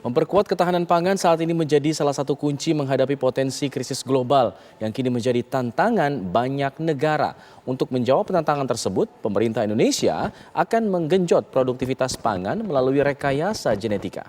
Memperkuat ketahanan pangan saat ini menjadi salah satu kunci menghadapi potensi krisis global yang kini menjadi tantangan banyak negara. Untuk menjawab tantangan tersebut, pemerintah Indonesia akan menggenjot produktivitas pangan melalui rekayasa genetika.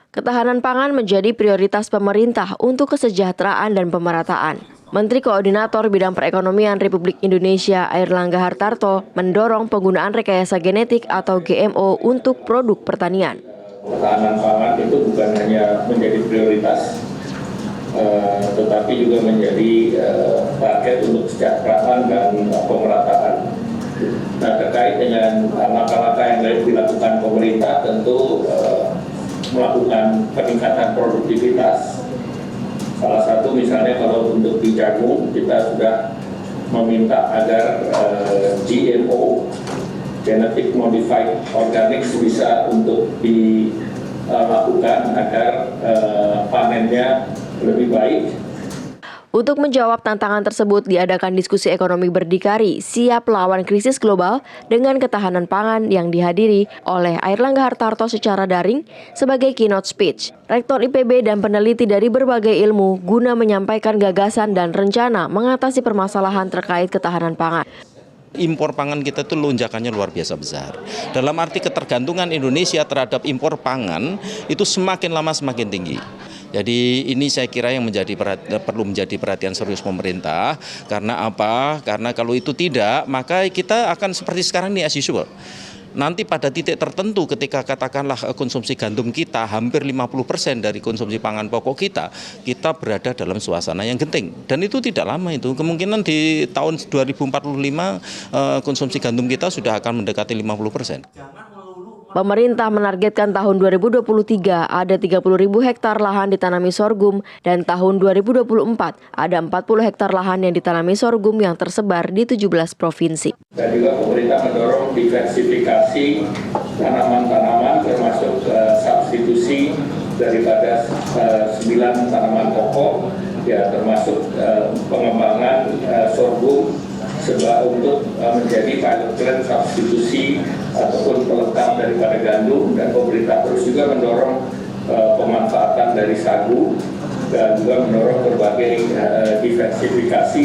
Ketahanan pangan menjadi prioritas pemerintah untuk kesejahteraan dan pemerataan. Menteri Koordinator Bidang Perekonomian Republik Indonesia Airlangga Hartarto mendorong penggunaan rekayasa genetik atau GMO untuk produk pertanian. Ketahanan pangan itu bukan hanya menjadi prioritas, tetapi juga menjadi target untuk kesejahteraan dan pemerataan. Nah, terkait dengan langkah-langkah yang dilakukan pemerintah, tentu melakukan peningkatan produktivitas. Salah satu misalnya kalau untuk di jagung kita sudah meminta agar GMO (Genetic Modified Organics) bisa untuk dilakukan agar panennya lebih baik. Untuk menjawab tantangan tersebut diadakan diskusi ekonomi berdikari siap lawan krisis global dengan ketahanan pangan yang dihadiri oleh Airlangga Hartarto secara daring sebagai keynote speech. Rektor IPB dan peneliti dari berbagai ilmu guna menyampaikan gagasan dan rencana mengatasi permasalahan terkait ketahanan pangan. Impor pangan kita itu lonjakannya luar biasa besar. Dalam arti ketergantungan Indonesia terhadap impor pangan itu semakin lama semakin tinggi. Jadi ini saya kira yang perlu menjadi perhatian serius pemerintah. Karena apa? Karena kalau itu tidak, maka kita akan seperti sekarang ini as usual. Nanti pada titik tertentu ketika katakanlah konsumsi gandum kita hampir 50% dari konsumsi pangan pokok kita berada dalam suasana yang genting. Dan itu tidak lama itu. Kemungkinan di tahun 2045 konsumsi gandum kita sudah akan mendekati 50%. Pemerintah menargetkan tahun 2023 ada 30.000 hektar lahan ditanami sorghum dan tahun 2024 ada 40 hektar lahan yang ditanami sorghum yang tersebar di 17 provinsi. Dan juga pemerintah mendorong diversifikasi tanaman-tanaman termasuk substitusi daripada 9 tanaman pokok, ya termasuk pengembangan sorghum untuk menjadi pilot plant substitusi ataupun pelengkap daripada gandum, dan pemerintah terus juga mendorong pemanfaatan dari sagu dan juga mendorong berbagai diversifikasi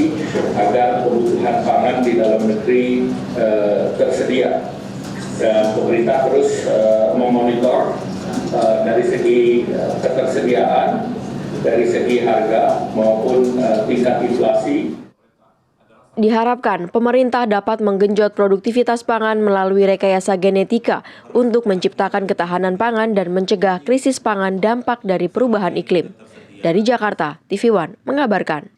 agar kebutuhan pangan di dalam negeri tersedia. Dan pemerintah terus memonitor dari segi ketersediaan, dari segi harga maupun tingkat inflasi. Diharapkan pemerintah dapat menggenjot produktivitas pangan melalui rekayasa genetika untuk menciptakan ketahanan pangan dan mencegah krisis pangan dampak dari perubahan iklim. Dari Jakarta, TV One mengabarkan.